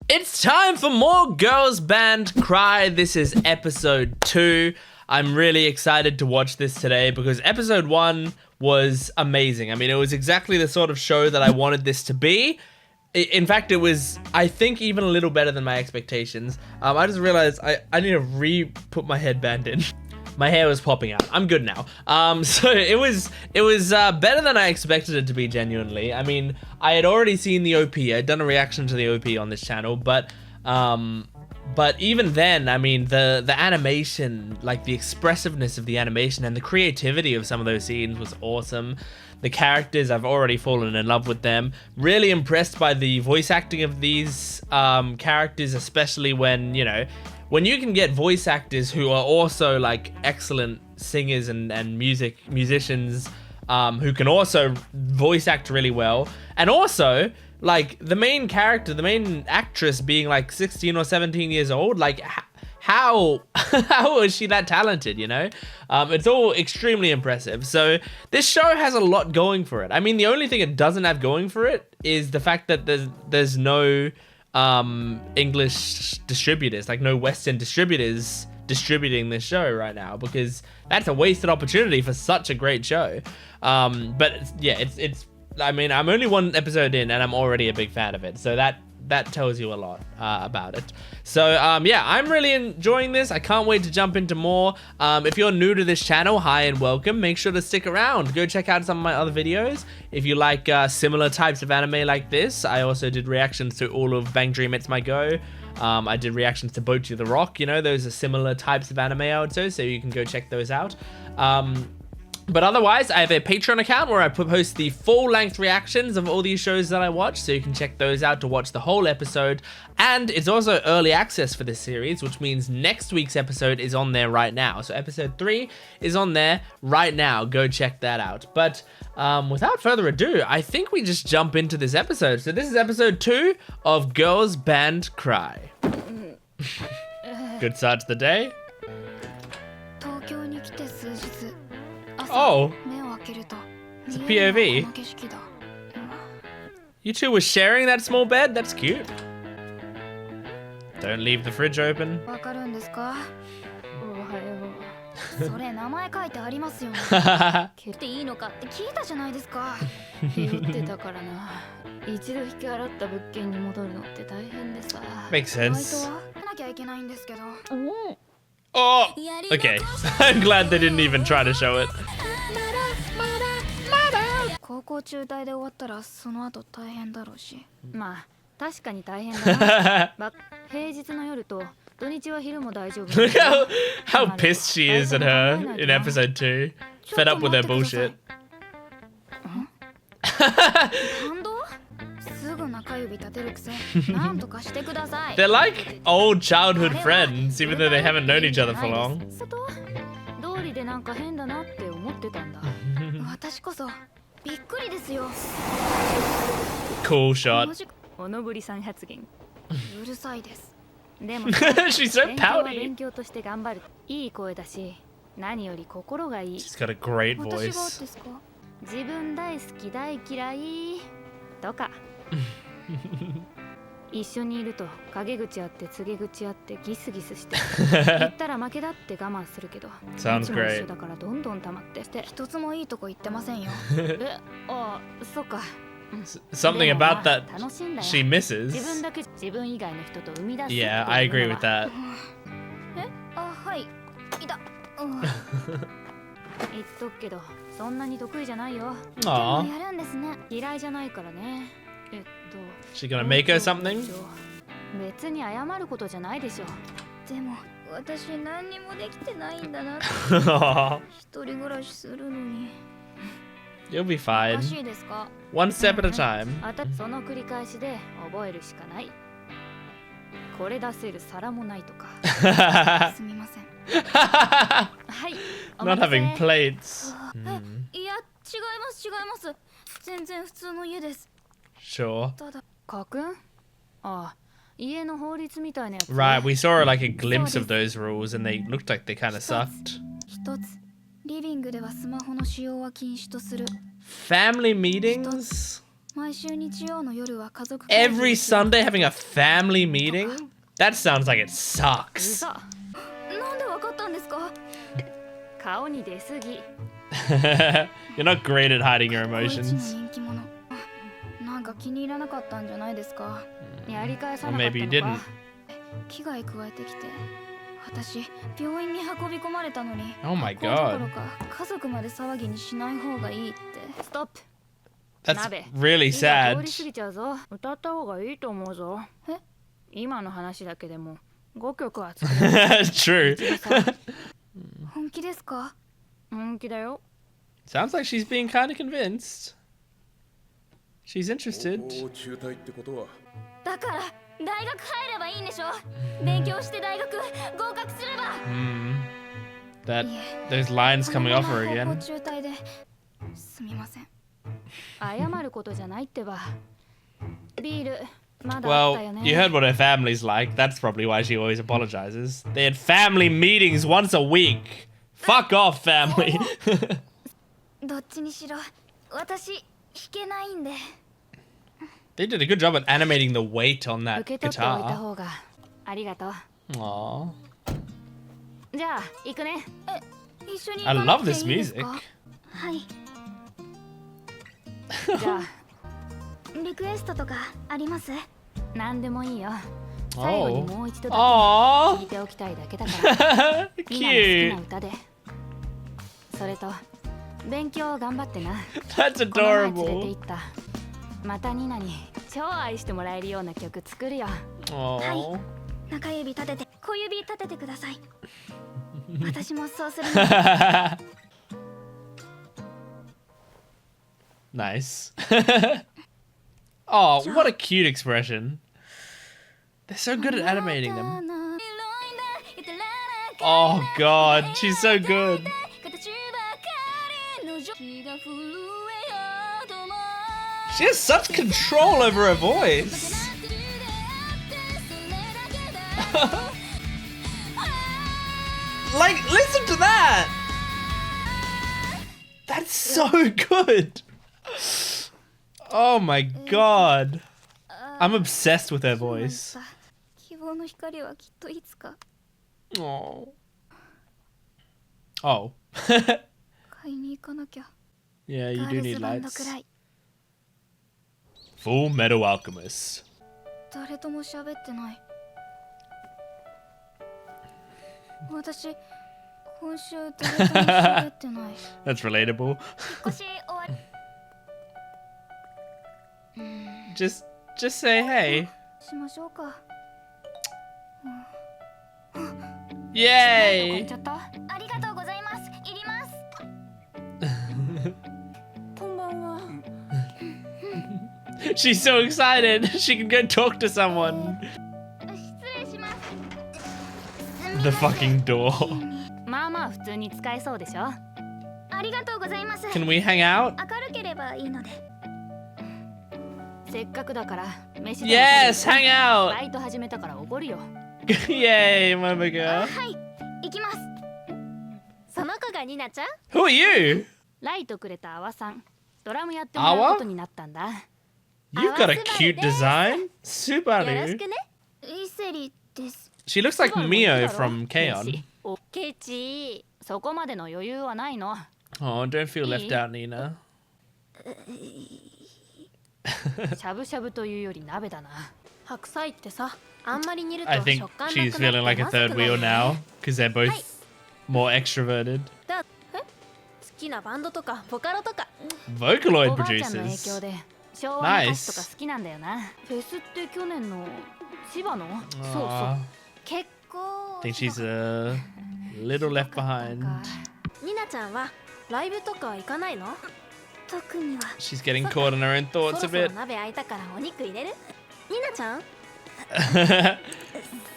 It's time for more girls band cry. This is episode 2. I'm really excited to watch this today because episode 1 was amazing. I mean, it was exactly the sort of show that I wanted this to be. In fact, it was, I think, even a little better than my expectations. I just realized I need to put my headband in. My hair was popping out. I'm good now. So it was better than I expected it to be, genuinely. I mean, I had already seen the OP. I'd done a reaction to the OP on this channel, but even then, I mean, the animation, like the expressiveness of the animation and the creativity of some of those scenes was awesome. The characters, I've already fallen in love with them. Really impressed by the voice acting of these characters, especially when, you know, when you can get voice actors who are also like excellent singers and musicians who can also voice act really well, and also like the main character, the main actress being like 16 or 17 years old, like how is she that talented, you know? It's all extremely impressive. So this show has a lot going for it. I mean, the only thing it doesn't have going for it is the fact that there's no English distributors, like no Western distributors distributing this show right now, because that's a wasted opportunity for such a great show. But yeah, it's I mean, I'm only one episode in and I'm already a big fan of it, so that tells you a lot about it. So yeah, I'm really enjoying this. I can't wait to jump into more. If you're new to this channel, hi and welcome. Make sure to stick around. Go check out some of my other videos. If you like similar types of anime like this, I also did reactions to all of Bang Dream! It's mygo. I did reactions to Bochi the Rock. You know, those are similar types of anime, I would say, so you can go check those out. But otherwise, I have a Patreon account where I post the full-length reactions of all these shows that I watch, so you can check those out to watch the whole episode. And it's also early access for this series, which means next week's episode is on there right now. So episode 3 is on there right now. Go check that out. But without further ado, I think we just jump into this episode. So this is episode 2 of Girls Band Cry. Good start to the day. Oh, it's a POV. You two were sharing that small bed? That's cute. Don't leave the fridge open. Makes sense. Oh, okay. I'm glad they didn't even try to show it. 高校中退で終わったらその後大変だろうし。まあ確かに大変だな。平日の夜と土日は昼も大丈夫。Look how pissed she is at her in episode 2. Fed up with her bullshit. 感動？すぐ中指立てるくせ。なんとかしてください。They're like old childhood friends, even though they haven't known each other for long. 道理でなんか変だなって思ってたんだ。私こそ。びっくりですよ。Cool shot. おのぶりさん発言。うるさいです。でも She's so pouty. 勉強として頑張る。いい声だし、何より心がいい。She's got a great 私が voice. ですか？自分大好き大嫌いとか。一緒にいると陰口あって告げ口あってギスギスして。言ったら負けだって我慢するけど。Sounds great. 一緒だからどんどん溜まってして一つもいいとこ言ってませんよ。あ、そっか。Something about that she misses. 自分だけ自分以外の人と生み出す。Yeah, I agree with that. あ、はい。いた。言っとくけど、そんなに得意じゃないよ。でもやるんですね。嫌いじゃないからね。She gonna make her something? 別に謝ることじゃないでしょ。でも私何にもできてないんだな。一人暮らしするのに。You'll be fine. おかしいですか？ One step at a time. その繰り返しで覚えるしかない。これ出せる皿もないとか。すみません。はい。Not having plates. いや、違います。全然普通の家です。Sure. かくん？あ、家の法律みたいなやつ。Right, we saw like a glimpse of those rules and they looked like they kind of sucked. 一つ、リビングではスマホの使用は禁止とする。Family meetings? Every Sunday having a family meeting? That sounds like it sucks. なんでわかったんですか？顔に出すぎ。You're not great at hiding your emotions. なんか気に入らなかったんじゃないですか？やり返さ Or なかった maybe you の didn't. か？危害加えてきて、私病院に運び込まれたのに。Oh my 学校どこ god. ろか家族まで騒ぎにしない方がいいって。ストップ。 That's really 通 sad. り過ぎちゃうぞ。歌った方がいいと思うぞ。え？今の話だけでも5曲は作れる。True. 本気ですか？本気だよ。 Sounds like she's being kind of convinced. She's interested. だから大学入ればいいんでしょ？勉強して大学合格すれば。Those lines coming off her 高校 again. 中退ですみません。謝ることじゃないってば。ビールまだあった Well, よね。 you heard what her family's like. That's probably why she always apologizes. They had family meetings once a week. Fuck off, family. どっちにしろ私弾けないんで。 They did a good job at animating the weight on 受 that け取っておいた guitar. 方がありがとう。 Aww. じゃあ行くね。一緒に I 行かな love くてい this いですか？ music. はい。じゃあリクエストとかあります？何でもいいよ。最後にもう一度だけ聞いておきたいだけだから。みんなの好きな歌で。それと勉強頑張ってな。 That's この前連れて adorable. 行ったまたニナに超愛してもらえるような曲作るよ。 Aww. 中指立てて小指立ててください。私もそうする。 Nice. Oh, what a cute expression. They're so good at animating them. Oh god, she's so good. She has such control over her voice. Like, listen to that. That's so good. Oh my god. I'm obsessed with her voice. 希望の光はきっといつか Oh. Oh. 買いに行かなきゃ。 Yeah, you ガー do ルズ need バンド lights. くらい。 Full Metal Alchemist. 誰とも喋ってない。私、今週誰とも喋ってない。 That's relatable. 引っ越し終わり。Just say hey. しましょうか。買 Yay! っちゃった。ありがとうございます。いります。こんばんは。 She's so excited. She can go talk to someone. 失礼します。 The fucking door. まあまあ普通に使えそうでしょ。ありがとうございます。 Can we hang out? 明るければいいので。せっかくだから飯でも Yes, hang out. バイト始めたからおごるよ。 Yay, Momoka. はい行きます。その子がニナちゃん。 Who are you? ライトくれたアワさん。ドラムやってもらうことになったんだ。 You've got a cute design. よろし Subaru. くね。イセリです。 She looks like Mio from K-On. おケチ。そこまでの余裕はないの。 Oh, don't feel left out, Nina. しゃぶしゃぶというより鍋だな。白菜ってさ、あんまり煮ると I think 食感なく she's なって feeling like a まずく third なる wheel よね。 now because they're both more extroverted. 好きなバンドとかボカロとか。 Vocaloid おばあちゃんの影響 producers. で昭和の歌詞とか好きなんだよな。フェスって去年の千葉の？そうそう。 Aw, 結構。 I think she's a little left behind. ニナちゃんはライブとか行かないの？特には。 She's getting caught in her own そ thoughts ろ a そろ bit. 鍋開いたからお肉入れる？ニナちゃん？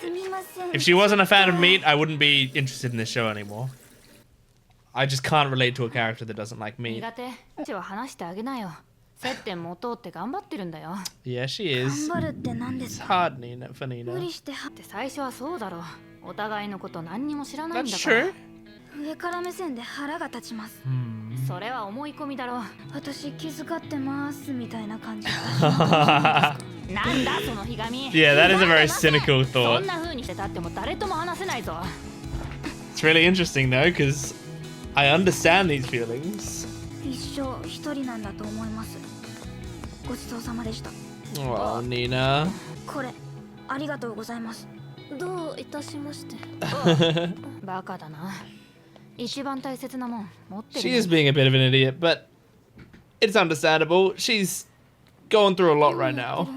すみません。 If she wasn't a fan of meat, I wouldn't be interested in this show anymore. I just can't relate to a character that doesn't like meat. 苦手。うちは話してあげなよ。接点持とうって頑張ってるんだよ。 Yeah, she is. 頑張るって何で It's すか？ hard, Nina, for 無 Nina. 理してって最初はそうだろう。お互いのこと何にも知らないん That's だから。 true. 上から目線で腹が立ちます。それは思い込みだろ。私気遣ってますみたいな感じ。なんだそのひがみ。 Yeah, that is a very cynical そ thought. んな風にしてたっても誰とも話せないぞ。 It's really interesting though, because I understand these feelings. 一生一人なんだと思います。ごちそうさまでした。 Oh, Nina. これありがとうございます。どういたしまして。バカだな。一番大切なもん持ってる。 She is being a bit of an idiot, but it's understandable. She's going through a lot right now.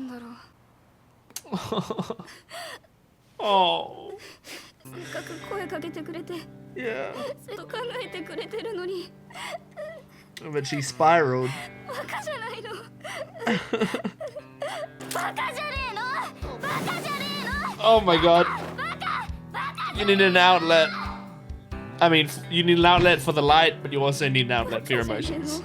Oh. せっかく声かけてくれて。 Yeah. 考えてくれてるのに。 But she spiraled. バカじゃないの。バカじゃねえの。バカじゃねえの。 Oh my god. You need an outlet. I mean, you need an outlet for the light, but you also need an outlet for your emotions.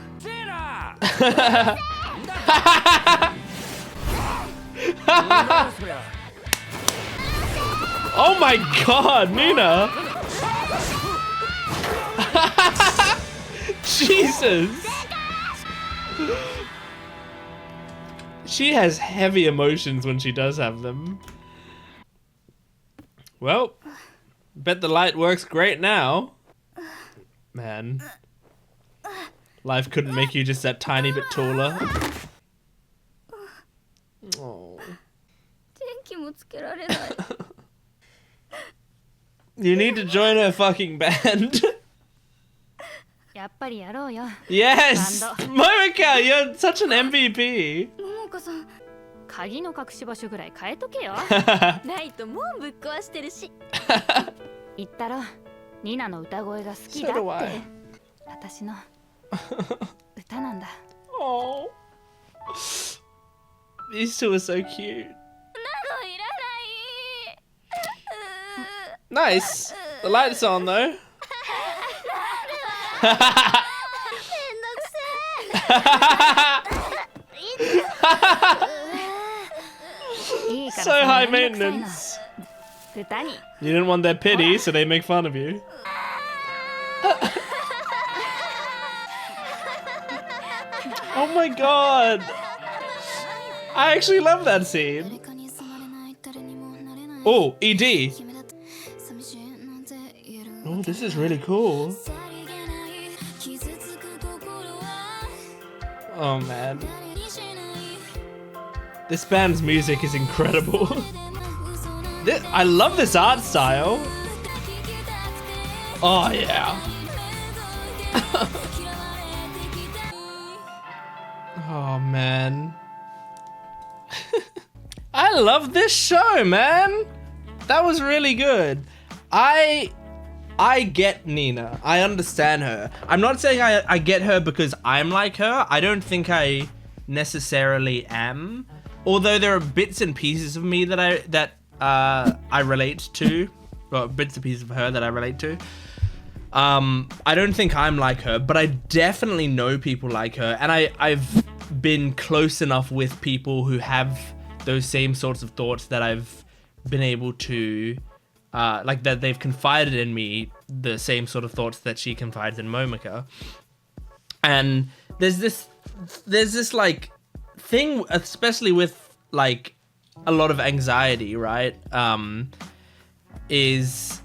Oh my god, Nina! Jesus! She has heavy emotions when she does have them. Well, bet the light works great now. Man. Life couldn't make you just that tiny bit taller. Oh. You need to join her fucking band. やっぱりやろうよ。 Yes! Momka, you're such an MVP. 桃香さん、鍵の隠し場所ぐらい変えとけよ。ライトもうぶっ壊してるし。言ったろ、ニナの歌声が好きだって。私の歌なんだ。Oh. These two are so cute. Nice. The light's on though. So high maintenance. You didn't want their pity, so they make fun of you. Oh my god. I actually love that scene. Oh, ED. Oh, this is really cool. Oh man. This band's music is incredible. I love this art style. Oh yeah. Oh man. I love this show, man. That was really good. I get Nina. I understand her. I'm not saying I get her because I'm like her. I don't think I necessarily am. Although there are bits and pieces of me that I relate to. Well, bits and pieces of her that I relate to. I don't think I'm like her, but I definitely know people like her. And I've been close enough with people who have those same sorts of thoughts that I've been able to like that they've confided in me the same sort of thoughts that she confides in Momoka. And there's this like thing, especially with like a lot of anxiety, right? Is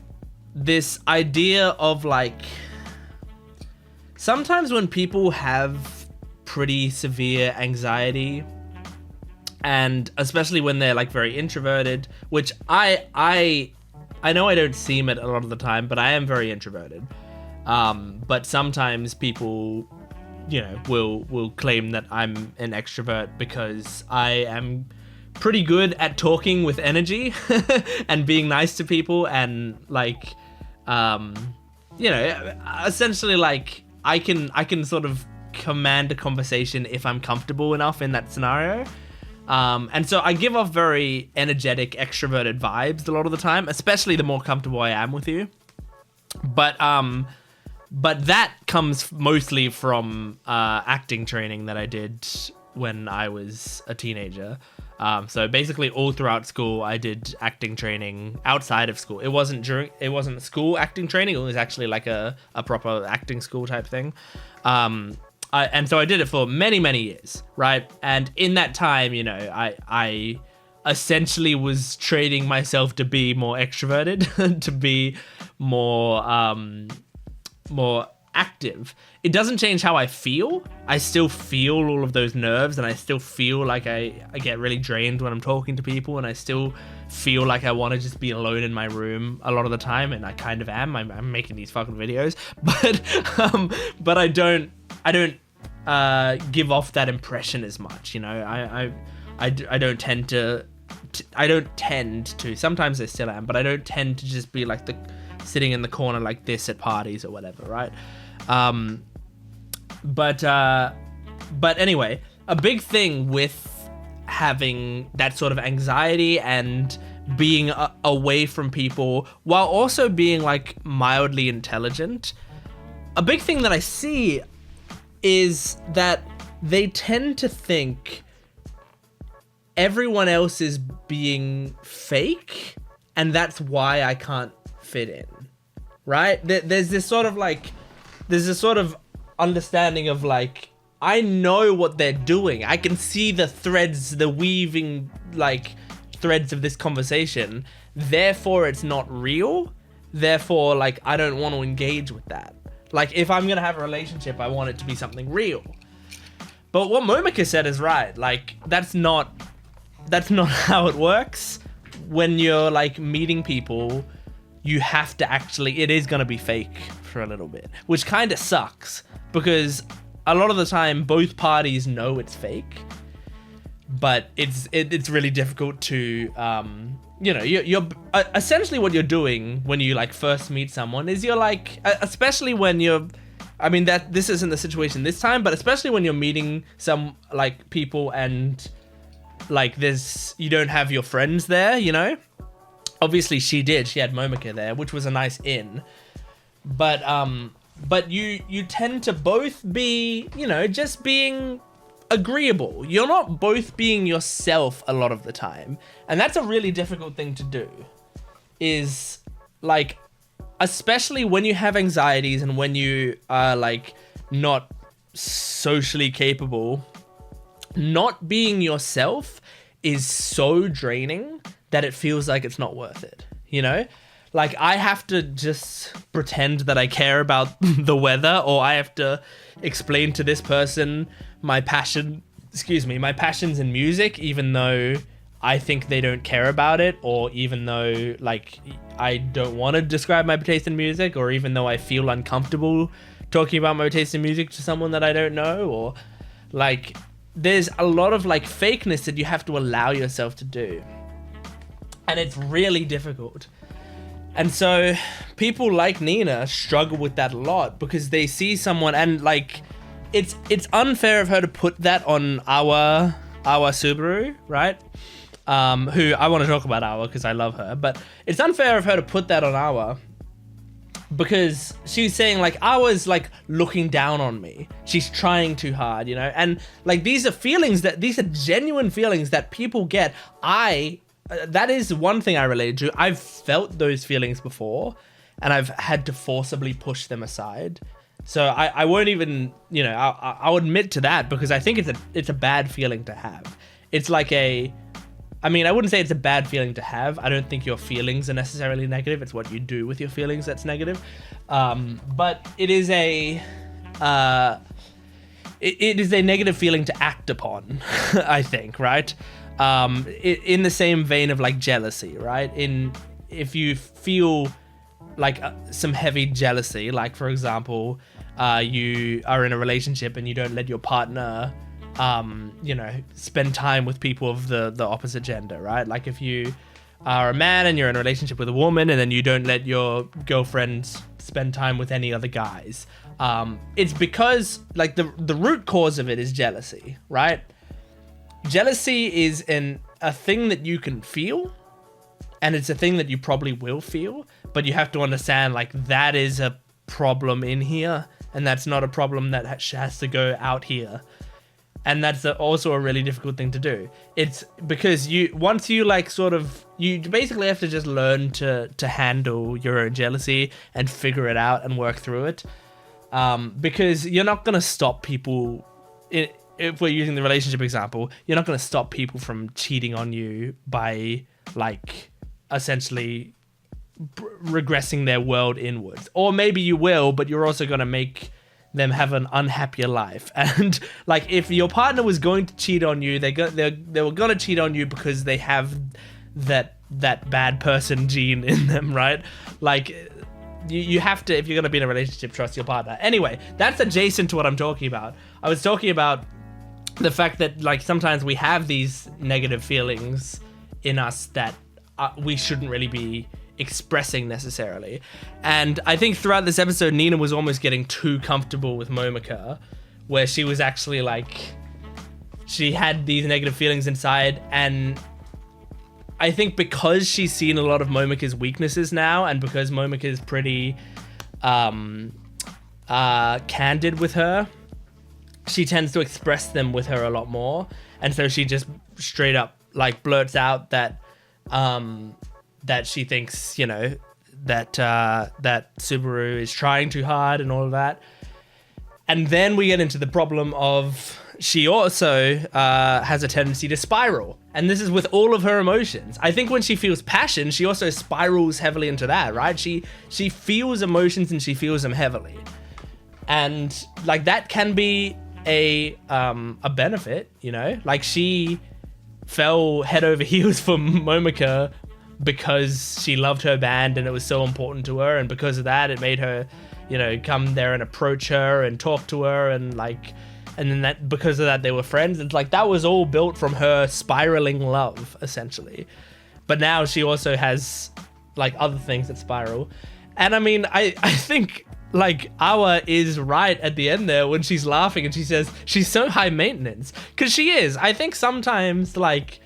this idea of like sometimes when people have pretty severe anxiety, and especially when they're like very introverted, which I know I don't seem it a lot of the time, but I am very introverted. But sometimes people, you know, will claim that I'm an extrovert because I am pretty good at talking with energy and being nice to people, and like, you know, essentially like I can sort of command a conversation if I'm comfortable enough in that scenario. And so I give off very energetic, extroverted vibes a lot of the time, especially the more comfortable I am with you. But that comes mostly from acting training that I did when I was a teenager. So basically all throughout school, I did acting training outside of school. It wasn't school acting training. It was actually like a proper acting school type thing. And so I did it for many, many years, right? And in that time, you know, I essentially was training myself to be more extroverted, to be more active. It doesn't change how I feel. I still feel all of those nerves, and I still feel like I get really drained when I'm talking to people, and I still feel like I want to just be alone in my room a lot of the time, and I kind of am. I'm making these fucking videos, but I don't give off that impression as much, you know. I don't tend to. I don't tend to. Sometimes I still am, but I don't tend to just be like sitting in the corner like this at parties or whatever, right? But anyway, a big thing with having that sort of anxiety and being away from people while also being like mildly intelligent, a big thing that I see is that they tend to think everyone else is being fake, and that's why I can't fit in, right? There's this sort of understanding of like, I know what they're doing. I can see the threads, the weaving like threads of this conversation. Therefore, it's not real. Therefore, like, I don't want to engage with that. Like, if I'm going to have a relationship, I want it to be something real. But what Momoka said is right. Like, that's not how it works. When you're like meeting people, you have to actually, it is going to be fake for a little bit, which kind of sucks because a lot of the time both parties know it's fake, but it's really difficult to, you know, you're essentially what you're doing when you like first meet someone is you're like, especially when you're, I mean, that this isn't the situation this time, but especially when you're meeting some like people and like you don't have your friends there, you know. Obviously she had Momoka there, which was a nice in, but you tend to both be, you know, just being agreeable. You're not both being yourself a lot of the time, and that's a really difficult thing to do, is like, especially when you have anxieties and when you are like not socially capable. Not being yourself is so draining that it feels like it's not worth it, you know? Like, I have to just pretend that I care about the weather, or I have to explain to this person my passions in music, even though I think they don't care about it, or even though, like, I don't want to describe my taste in music, or even though I feel uncomfortable talking about my taste in music to someone that I don't know, or, like, there's a lot of, like, fakeness that you have to allow yourself to do. And it's really difficult. And so people like Nina struggle with that a lot because they see someone and, like, it's unfair of her to put that on Uwa Subaru, right? Who I want to talk about Uwa because I love her, but it's unfair of her to put that on Uwa because she's saying, like, Uwa's like looking down on me. She's trying too hard, you know? And like, these are genuine feelings that people get. That is one thing I relate to. I've felt those feelings before and I've had to forcibly push them aside. So I won't even, you know, I'll admit to that because I think it's a bad feeling to have. It's like I wouldn't say it's a bad feeling to have. I don't think your feelings are necessarily negative. It's what you do with your feelings that's negative. But it is it is a negative feeling to act upon, I think, right? In the same vein of like jealousy, right? If you feel like some heavy jealousy, like for example, you are in a relationship and you don't let your partner you know, spend time with people of the opposite gender, right? Like if you are a man and you're in a relationship with a woman and then you don't let your girlfriend spend time with any other guys, it's because like the root cause of it is jealousy, right? Jealousy is a thing that you can feel, and it's a thing that you probably will feel, but you have to understand like that is a problem in here, and that's not a problem that has to go out here. And that's also a really difficult thing to do. It's because once you like sort of, you basically have to just learn to handle your own jealousy and figure it out and work through it. Because you're not going to stop people, if we're using the relationship example, you're not going to stop people from cheating on you by like essentially regressing their world inwards. Or maybe you will, but you're also going to make them have an unhappier life. And like if your partner was going to cheat on you, they were going to cheat on you because they have that bad person gene in them, right? Like you have to, if you're going to be in a relationship, trust your partner. Anyway, that's adjacent to what I'm talking about. I was talking about the fact that like sometimes we have these negative feelings in us that we shouldn't really be expressing necessarily. And I think throughout this episode, Nina was almost getting too comfortable with Momoka, where she was actually like, she had these negative feelings inside. And I think because she's seen a lot of Momoka's weaknesses now, and because Momoka is pretty candid with her, she tends to express them with her a lot more. And so she just straight up like blurts out that that she thinks, you know, that that Subaru is trying too hard and all of that. And then we get into the problem of she also has a tendency to spiral. And this is with all of her emotions. I think when she feels passion, she also spirals heavily into that, right? She feels emotions and she feels them heavily. And like that can be a benefit, you know? Like she fell head over heels for Momoka because she loved her band and it was so important to her, and because of that it made her, you know, come there and approach her and talk to her, and like, and then that because of that they were friends. It's like that was all built from her spiraling love essentially. But now she also has like other things that spiral. And I mean, I think like Awa is right at the end there when she's laughing and she says she's so high maintenance, because she is. I think sometimes like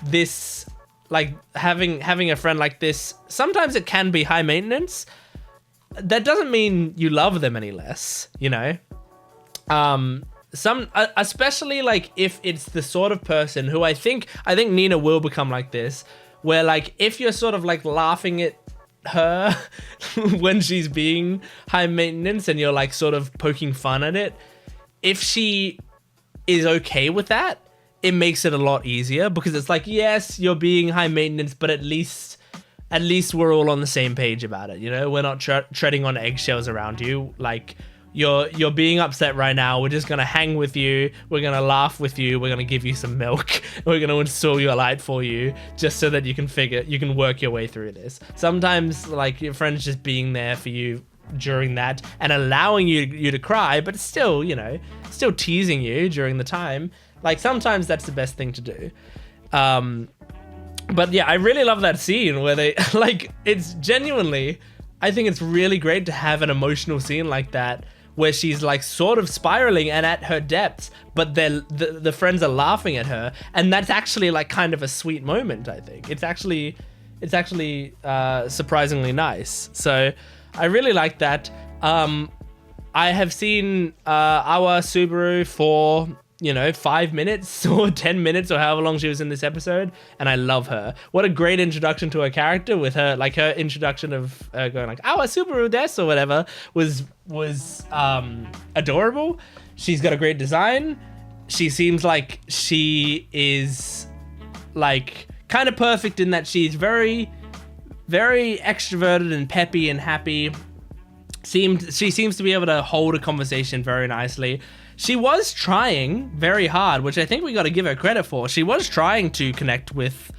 this, like having a friend like this, sometimes it can be high maintenance. That doesn't mean you love them any less, you know? Especially like if it's the sort of person who I think Nina will become like this, where like if you're sort of like laughing at her when she's being high maintenance and you're like sort of poking fun at it, if she is okay with that, it makes it a lot easier, because it's like, yes, you're being high maintenance, but at least we're all on the same page about it, you know? We're not treading on eggshells around you. Like you're being upset right now. We're just gonna hang with you. We're gonna laugh with you. We're gonna give you some milk. We're gonna install your light for you, just so that you can work your way through this. Sometimes like your friend's just being there for you during that and allowing you to cry, but still, you know, still teasing you during the time. Like sometimes that's the best thing to do. But yeah, I really love that scene where they like, it's genuinely, I think it's really great to have an emotional scene like that where she's like sort of spiraling and at her depths, but the friends are laughing at her, and that's actually like kind of a sweet moment. I think it's actually surprisingly nice. So I really like that. I have seen Awa Subaru for, you know, 5 minutes or 10 minutes or however long she was in this episode, and I love her. What a great introduction to her character, with her, like her introduction of going like, Awa Subaru des or whatever was adorable. She's got a great design. She seems like she is like kind of perfect in that she's very, very extroverted and peppy and happy. She seems to be able to hold a conversation very nicely. She was trying very hard, which I think we got to give her credit for. She was trying to connect with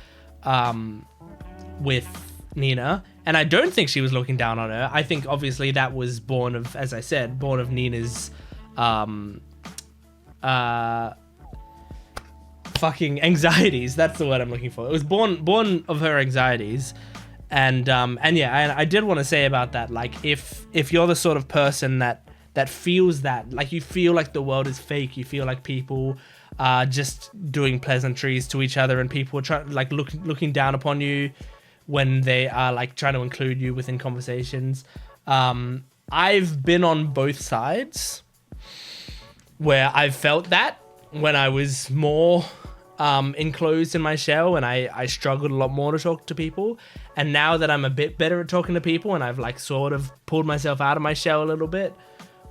Nina, and I don't think she was looking down on her. I think obviously that was born of, as I said, born of Nina's fucking anxieties. That's the word I'm looking for. It was born of her anxieties. And yeah, I did want to say about that, like if you're the sort of person that feels that, like you feel like the world is fake, you feel like people are just doing pleasantries to each other, and people are like looking down upon you when they are like trying to include you within conversations. I've been on both sides where I've felt that, when I was more enclosed in my shell, and I struggled a lot more to talk to people. And now that I'm a bit better at talking to people, and I've like sort of pulled myself out of my shell a little bit,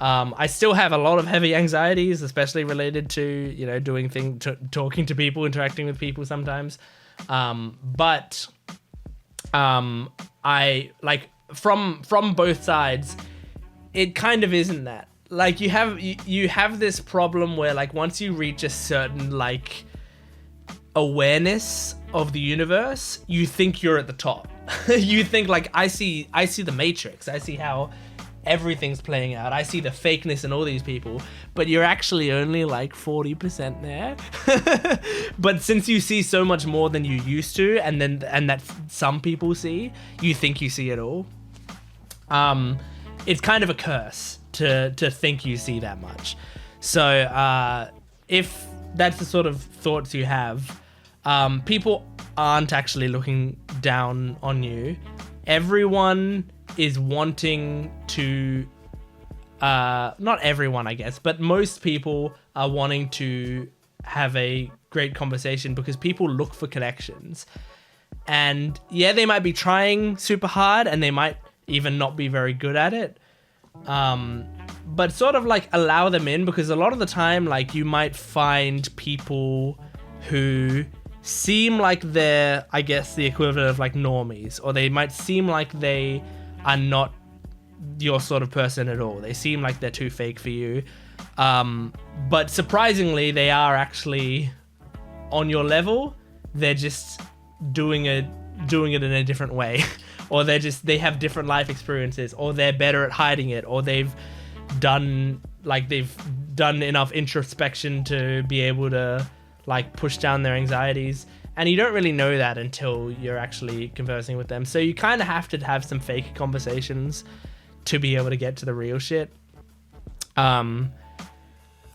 I still have a lot of heavy anxieties, especially related to, you know, doing things, talking to people, interacting with people sometimes. But I like from both sides, it kind of isn't that. Like you have this problem where like once you reach a certain like awareness of the universe, you think you're at the top. You think like I see the Matrix. I see how everything's playing out. I see the fakeness in all these people, but you're actually only like 40% there. But since you see so much more than you used to, and that some people see, you think you see it all. It's kind of a curse to think you see that much. So if that's the sort of thoughts you have, people aren't actually looking down on you. Everyone is wanting to, not everyone, I guess, but most people are wanting to have a great conversation because people look for connections. And yeah, they might be trying super hard and they might even not be very good at it. But sort of like allow them in, because a lot of the time, like you might find people who seem like they're, I guess, the equivalent of like normies, or they might seem like they are not your sort of person at all. They seem like they're too fake for you. But surprisingly, they are actually on your level. They're just doing it in a different way. Or they have different life experiences, or they're better at hiding it, or they've done enough introspection to be able to like push down their anxieties. And you don't really know that until you're actually conversing with them. So you kind of have to have some fake conversations to be able to get to the real shit. And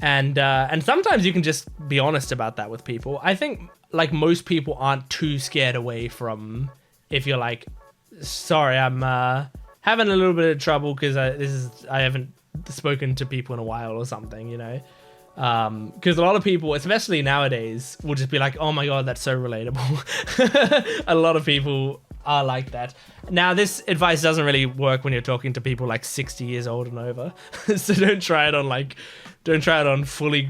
sometimes you can just be honest about that with people. I think like most people aren't too scared away from if you're like, sorry, I'm having a little bit of trouble because I haven't spoken to people in a while or something, you know. Because a lot of people, especially nowadays, will just be like, oh my god, that's so relatable. A lot of people are like that. Now, this advice doesn't really work when you're talking to people like 60 years old and over. So don't try it on fully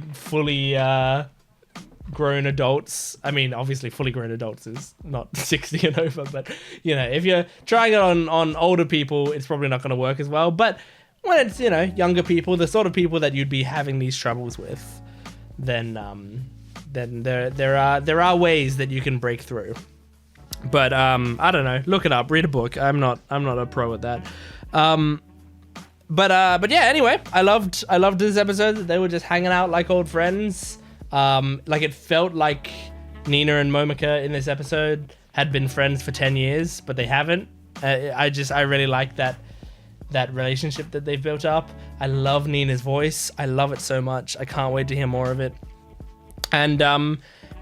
grown adults. I mean, obviously fully grown adults is not 60 and over, but you know, if you're trying it on older people, it's probably not going to work as well. But when it's, you know, younger people, the sort of people that you'd be having these troubles with, then there are ways that you can break through. But I don't know, look it up, read a book. I'm not a pro at that. But yeah, anyway, I loved this episode. They were just hanging out like old friends. Like it felt like Nina and Momoka in this episode had been friends for 10 years, but they haven't. I really like that relationship that they've built up. I love Nina's voice. I love it so much. I can't wait to hear more of it. And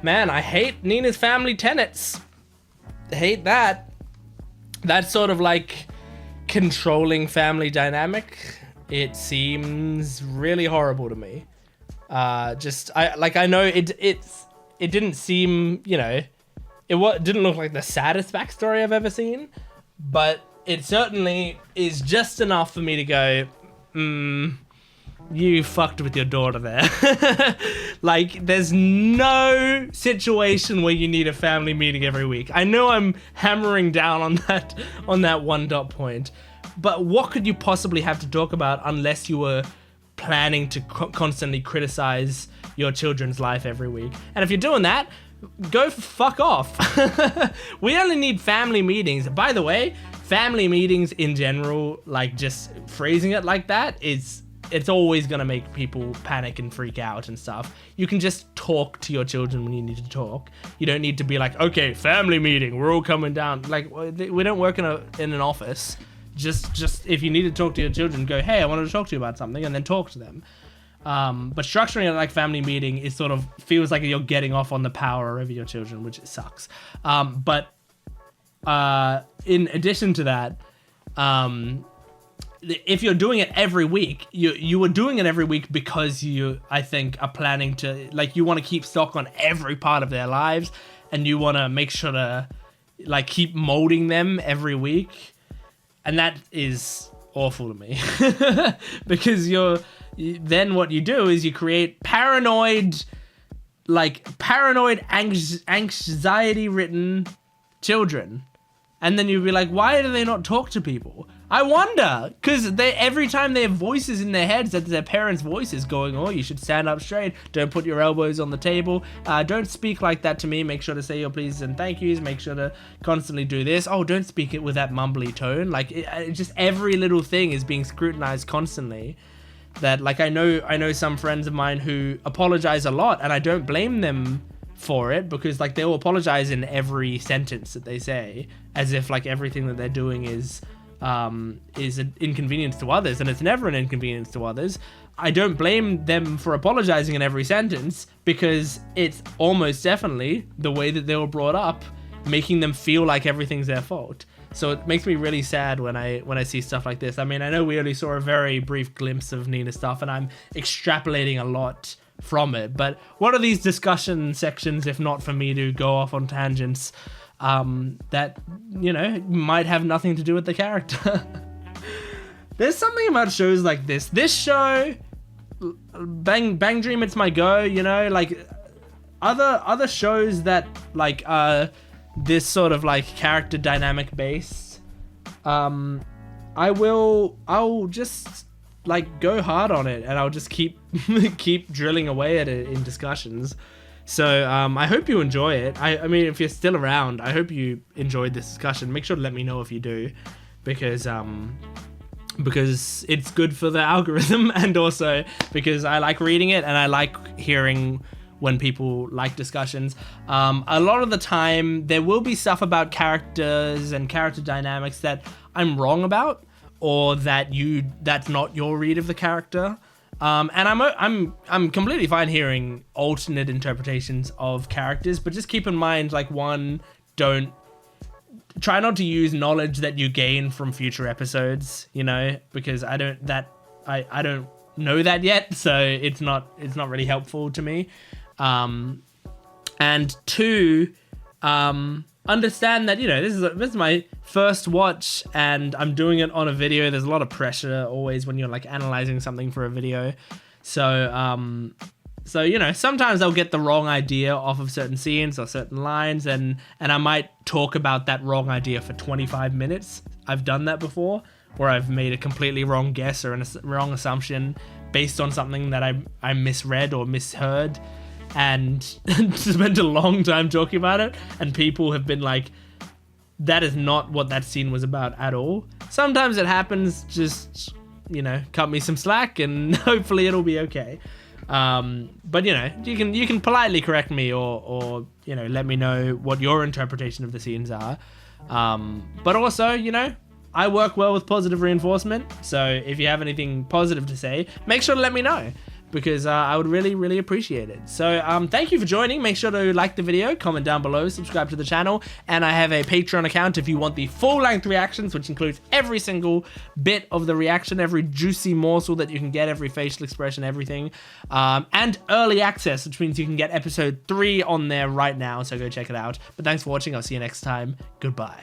man, I hate Nina's family tenets. I hate that. That sort of like controlling family dynamic. It seems really horrible to me. I know it didn't seem, you know, it didn't look like the saddest backstory I've ever seen, but it certainly is just enough for me to go, you fucked with your daughter there. Like, there's no situation where you need a family meeting every week. I know I'm hammering down on that one dot point, but what could you possibly have to talk about unless you were planning to constantly criticize your children's life every week? And if you're doing that, go fuck off. We only need family meetings. By the way, family meetings in general, like just phrasing it like that, it's always gonna make people panic and freak out and stuff. You can just talk to your children when you need to talk. You don't need to be like, okay, family meeting, we're all coming down. Like, we don't work in an office. Just if you need to talk to your children, go, hey, I wanted to talk to you about something, and then talk to them. But structuring it like family meeting is sort of feels like you're getting off on the power over your children, which sucks. But in addition to that, if you're doing it every week, you were doing it every week because you, I think, are planning to, like, you want to keep stock on every part of their lives, and you want to make sure to, like, keep molding them every week. And that is awful to me. Because then what you do is you create paranoid, anxiety-ridden children. And then you'd be like, why do they not talk to people? I wonder, because every time they have voices in their heads, that's their parents' voices going, oh, you should stand up straight, don't put your elbows on the table, don't speak like that to me, make sure to say your pleases and thank yous, make sure to constantly do this, oh, don't speak it with that mumbly tone. Like, just every little thing is being scrutinized constantly. That, like, I know some friends of mine who apologize a lot, and I don't blame them for it, because, like, they'll apologize in every sentence that they say, as if, like, everything that they're doing is an inconvenience to others, and it's never an inconvenience to others. I don't blame them for apologizing in every sentence, because it's almost definitely the way that they were brought up, making them feel like everything's their fault. So it makes me really sad when I see stuff like this. I mean, I know we only saw a very brief glimpse of Nina's stuff, and I'm extrapolating a lot from it, but what are these discussion sections if not for me to go off on tangents that, you know, might have nothing to do with the character? There's something about shows like this show, Bang Dream, It's My Go, you know, like other shows that, like, this sort of, like, character dynamic based, I'll just, like, go hard on it, and I'll just keep drilling away at it in discussions. So I hope you enjoy it. I mean, if you're still around, I hope you enjoyed this discussion. Make sure to let me know if you do, because it's good for the algorithm, and also because I like reading it, and I like hearing when people like discussions. A lot of the time there will be stuff about characters and character dynamics that I'm wrong about, or that's not your read of the character. And I'm completely fine hearing alternate interpretations of characters, but just keep in mind, like, try not to use knowledge that you gain from future episodes, you know, because I don't know that yet, so it's not really helpful to me. And two, understand that, you know, this is my first watch, and I'm doing it on a video. There's a lot of pressure always when you're, like, analyzing something for a video. So you know, sometimes I'll get the wrong idea off of certain scenes or certain lines, and I might talk about that wrong idea for 25 minutes. I've done that before, where I've made a completely wrong guess or a wrong assumption based on something that I misread or misheard, and spent a long time talking about it, and people have been like, that is not what that scene was about at all. Sometimes it happens. Just, you know, cut me some slack, and hopefully it'll be okay. But, you know, you can politely correct me, or you know, let me know what your interpretation of the scenes are. But also, you know, I work well with positive reinforcement, so if you have anything positive to say, make sure to let me know, because I would really, really appreciate it. So thank you for joining. Make sure to like the video, comment down below, subscribe to the channel, and I have a Patreon account if you want the full-length reactions, which includes every single bit of the reaction, every juicy morsel that you can get, every facial expression, everything, and early access, which means you can get episode 3 on there right now, so go check it out. But thanks for watching. I'll see you next time. Goodbye.